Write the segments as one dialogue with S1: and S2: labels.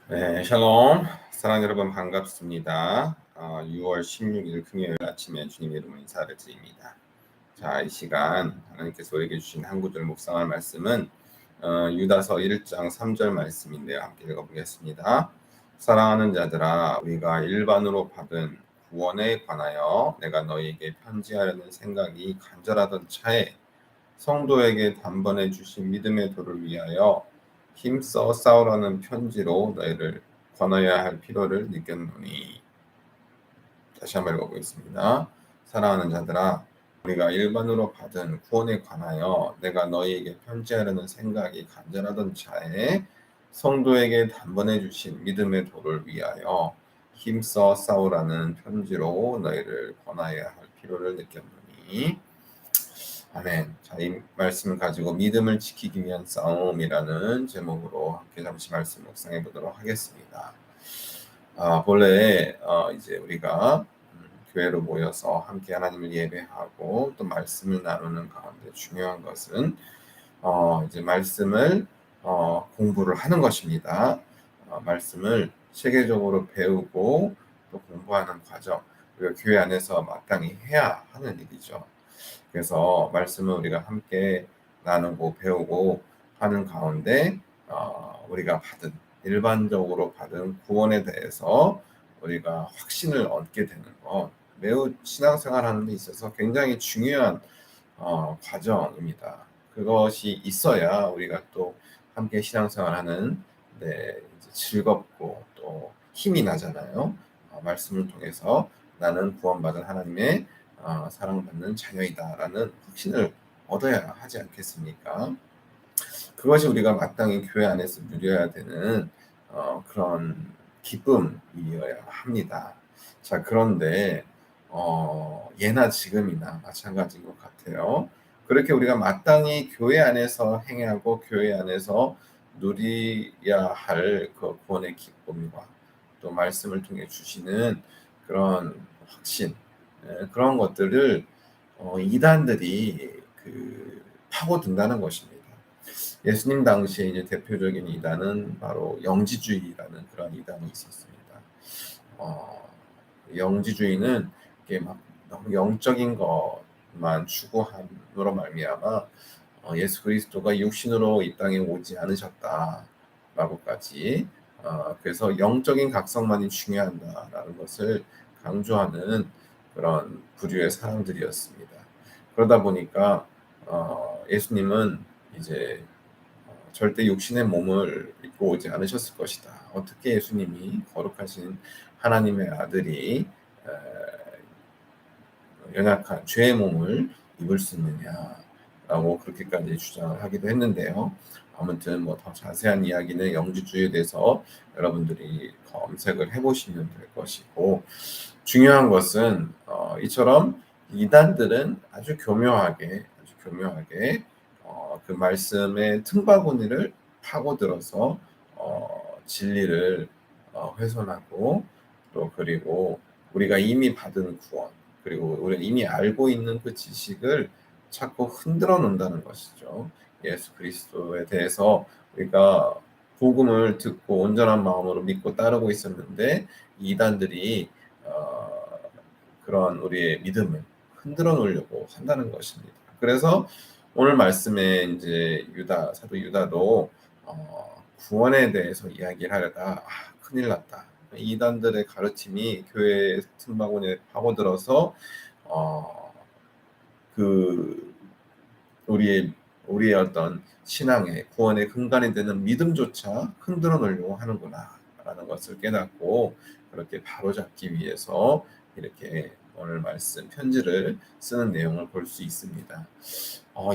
S1: 네, 샬롬. 사랑하는 여러분 반갑습니다. 6월 16일 금요일 아침에 주님 이름으로 인사를 드립니다. 자, 이 시간 하나님께서 우리에게 주신 한 구절 묵상할 말씀은 유다서 1장 3절 말씀인데요. 함께 읽어보겠습니다. 사랑하는 자들아, 우리가 일반으로 받은 구원에 관하여 내가 너희에게 편지하려는 생각이 간절하던 차에 성도에게 단번에 주신 믿음의 도를 위하여 힘써 싸우라는 편지로 너희를 권하여야 할 필요를 느꼈노니. 다시 한번 읽어보겠습니다. 사랑하는 자들아, 우리가 일반으로 받은 구원에 관하여 내가 너희에게 편지하려는 생각이 간절하던 차에 성도에게 단번에 주신 믿음의 도를 위하여 힘써 싸우라는 편지로 너희를 권하여야 할 필요를 느꼈노니. 아멘. 자, 이 말씀을 가지고 믿음을 지키기 위한 싸움이라는 제목으로 함께 잠시 말씀 묵상해 보도록 하겠습니다. 본래 이제 우리가 교회로 모여서 함께 하나님을 예배하고 또 말씀을 나누는 가운데 중요한 것은 이제 말씀을 공부를 하는 것입니다. 말씀을 체계적으로 배우고 또 공부하는 과정, 그리고 교회 안에서 마땅히 해야 하는 일이죠. 그래서 말씀을 우리가 함께 나누고 배우고 하는 가운데 우리가 일반적으로 받은 구원에 대해서 우리가 확신을 얻게 되는 것, 매우 신앙생활하는 데 있어서 굉장히 중요한 과정입니다. 그것이 있어야 우리가 또 함께 신앙생활하는 이제 즐겁고 또 힘이 나잖아요. 말씀을 통해서 나는 구원받은 하나님의 사랑받는 자녀이다라는 확신을 얻어야 하지 않겠습니까? 그것이 우리가 마땅히 교회 안에서 누려야 되는 그런 기쁨이어야 합니다. 자, 그런데 예나 지금이나 마찬가지인 것 같아요. 그렇게 우리가 마땅히 교회 안에서 행하고 교회 안에서 누려야 할 그 구원의 기쁨과 또 말씀을 통해 주시는 그런 확신, 그런 것들을 이단들이 파고든다는 것입니다. 예수님 당시에 이제 대표적인 이단은 바로 영지주의라는 그런 이단이 있었습니다. 영지주의는 이게 막 너무 영적인 것만 추구함으로 말미암아 예수 그리스도가 육신으로 이 땅에 오지 않으셨다라고까지 그래서 영적인 각성만이 중요하다라는 것을 강조하는 그런 부류의 사람들이었습니다. 그러다 보니까 예수님은 이제 절대 육신의 몸을 입고 오지 않으셨을 것이다. 어떻게 예수님이 거룩하신 하나님의 아들이 연약한 죄의 몸을 입을 수 있느냐라고 그렇게까지 주장을 하기도 했는데요. 아무튼 뭐 더 자세한 이야기는 영지주의에 대해서 여러분들이 검색을 해보시면 될 것이고, 중요한 것은 이처럼 이단들은 아주 교묘하게 그 말씀의 틈바구니를 파고들어서 진리를 훼손하고 또 그리고 우리가 이미 받은 구원 그리고 우리가 이미 알고 있는 그 지식을 자꾸 흔들어 놓는다는 것이죠. 예수 그리스도에 대해서 우리가 복음을 듣고 온전한 마음으로 믿고 따르고 있었는데 이단들이 그런 우리의 믿음을 흔들어 놓으려고 한다는 것입니다. 그래서 오늘 말씀에 이제 사도 유다도 구원에 대해서 이야기를 하려다 큰일 났다. 이단들의 가르침이 교회 틈바구니에 파고들어서 그 우리의 어떤 신앙의 구원의 근간이 되는 믿음조차 흔들어 놓으려고 하는구나라는 것을 깨닫고 그렇게 바로잡기 위해서 이렇게 오늘 말씀 편지를 쓰는 내용을 볼 수 있습니다.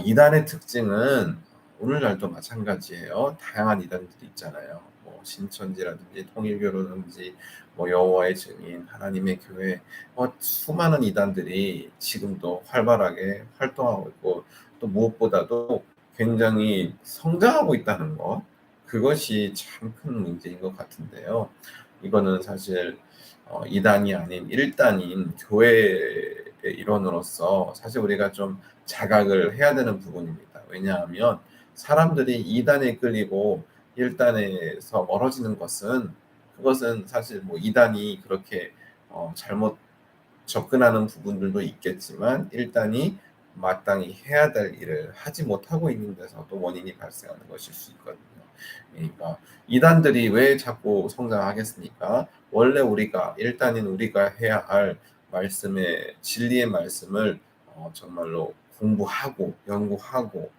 S1: 이단의 특징은 오늘날도 마찬가지예요. 다양한 이단들이 있잖아요. 뭐 신천지라든지 통일교라든지 뭐 여호와의 증인, 하나님의 교회, 수많은 이단들이 지금도 활발하게 활동하고 있고 또 무엇보다도 굉장히 성장하고 있다는 것, 그것이 참 큰 문제인 것 같은데요. 이거는 사실 이단이 아닌 일단인 교회의 일원으로서 사실 우리가 좀 자각을 해야 되는 부분입니다. 왜냐하면 사람들이 이단에 끌리고 일단에서 멀어지는 것은 그것은 사실 뭐 이단이 그렇게 잘못 접근하는 부분들도 있겠지만 1단이 마땅히 해야 될 일을 하지 못하고 있는 데서도 원인이 발생하는 것일 수 있거든요. 그러니까 이단들이 왜 자꾸 성장하겠습니까? 원래 우리가 1단인 우리가 해야 할 말씀의 진리의 말씀을 정말로 공부하고 연구하고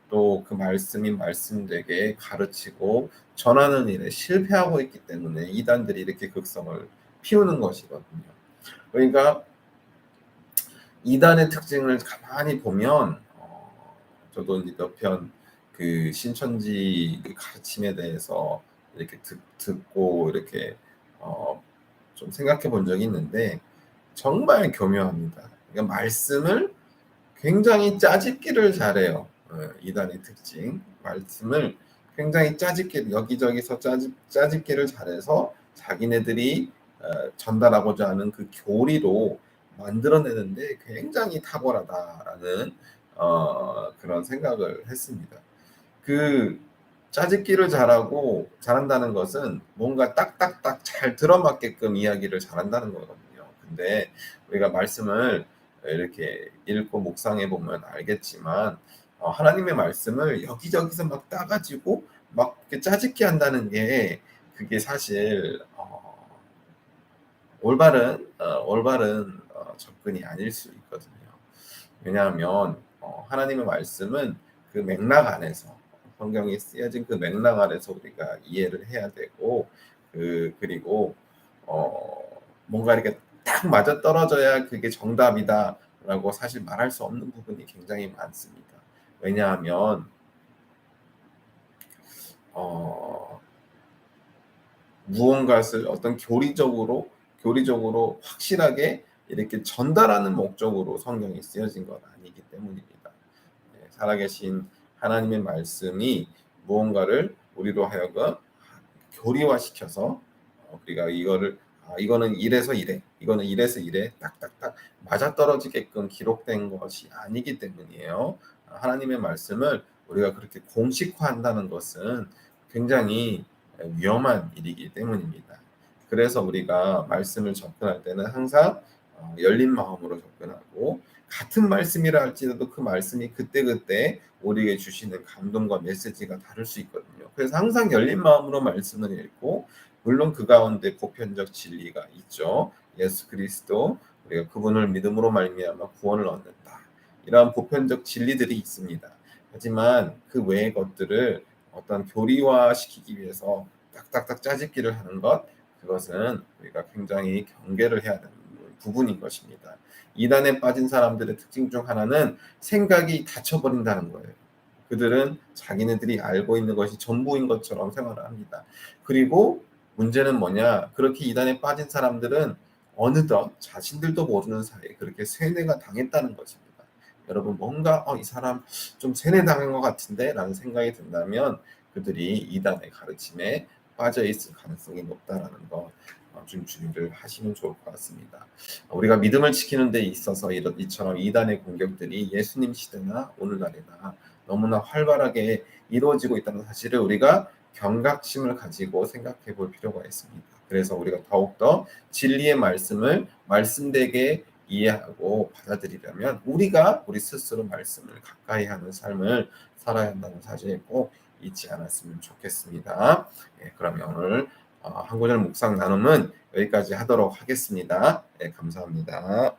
S1: 또 그 말씀이 말씀되게 가르치고 전하는 일에 실패하고 있기 때문에 이단들이 이렇게 극성을 피우는 것이거든요. 그러니까 이단의 특징을 가만히 보면 저도 이제 몇 편 그 신천지 그 가르침에 대해서 이렇게 듣고 이렇게 좀 생각해 본 적이 있는데 정말 교묘합니다. 그러니까 말씀을 굉장히 짜집기를 잘해요. 이단의 특징. 말씀을 굉장히 짜집기 여기저기서 짜집기를 잘해서 자기네들이 전달하고자 하는 그 교리로 만들어내는데 굉장히 탁월하다라는 그런 생각을 했습니다. 그 짜집기를 잘한다는 것은 뭔가 딱딱딱 잘 들어맞게끔 이야기를 잘한다는 거거든요. 근데 우리가 말씀을 이렇게 읽고 묵상해 보면 알겠지만 하나님의 말씀을 여기저기서 막 따가지고 막 이렇게 짜집기 한다는 게 그게 사실 올바른 접근이 아닐 수 있거든요. 왜냐하면 하나님의 말씀은 그 맥락 안에서 성경이 쓰여진 그 맥락 안에서 우리가 이해를 해야 되고 그리고 뭔가 이렇게 딱 맞아떨어져야 그게 정답이다라고 사실 말할 수 없는 부분이 굉장히 많습니다. 왜냐하면 무언가를 어떤 교리적으로 확실하게 이렇게 전달하는 목적으로 성경이 쓰여진 건 아니기 때문입니다. 살아계신 하나님의 말씀이 무언가를 우리로 하여금 교리화시켜서 우리가 이거는 이래서 이래, 이거는 이래서 이래, 딱딱딱 맞아떨어지게끔 기록된 것이 아니기 때문이에요. 하나님의 말씀을 우리가 그렇게 공식화한다는 것은 굉장히 위험한 일이기 때문입니다. 그래서 우리가 말씀을 접근할 때는 항상 열린 마음으로 접근하고 같은 말씀이라 할지라도 그 말씀이 그때그때 우리에게 주시는 감동과 메시지가 다를 수 있거든요. 그래서 항상 열린 마음으로 말씀을 읽고 물론 그 가운데 보편적 진리가 있죠. 예수 그리스도 우리가 그분을 믿음으로 말미암아 구원을 얻는다. 이러한 보편적 진리들이 있습니다. 하지만 그 외의 것들을 어떤 교리화시키기 위해서 딱딱딱 짜집기를 하는 것 그것은 우리가 굉장히 경계를 해야 되는 부분인 것입니다. 이단에 빠진 사람들의 특징 중 하나는 생각이 닫혀버린다는 거예요. 그들은 자기네들이 알고 있는 것이 전부인 것처럼 생활을 합니다. 그리고 문제는 뭐냐? 그렇게 이단에 빠진 사람들은 어느덧 자신들도 모르는 사이에 그렇게 세뇌가 당했다는 것입니다. 여러분 뭔가 이 사람 좀 세뇌당한 것 같은데 라는 생각이 든다면 그들이 이단의 가르침에 빠져 있을 가능성이 높다라는 거 좀 주의를 하시면 좋을 것 같습니다. 우리가 믿음을 지키는 데 있어서 이처럼 이단의 공격들이 예수님 시대나 오늘날이나 너무나 활발하게 이루어지고 있다는 사실을 우리가 경각심을 가지고 생각해 볼 필요가 있습니다. 그래서 우리가 더욱더 진리의 말씀을 말씀되게 이해하고 받아들이려면 우리가 우리 스스로 말씀을 가까이 하는 삶을 살아야 한다는 사실을 꼭 잊지 않았으면 좋겠습니다. 그러면 오늘 한 구절 묵상 나눔은 여기까지 하도록 하겠습니다. 감사합니다.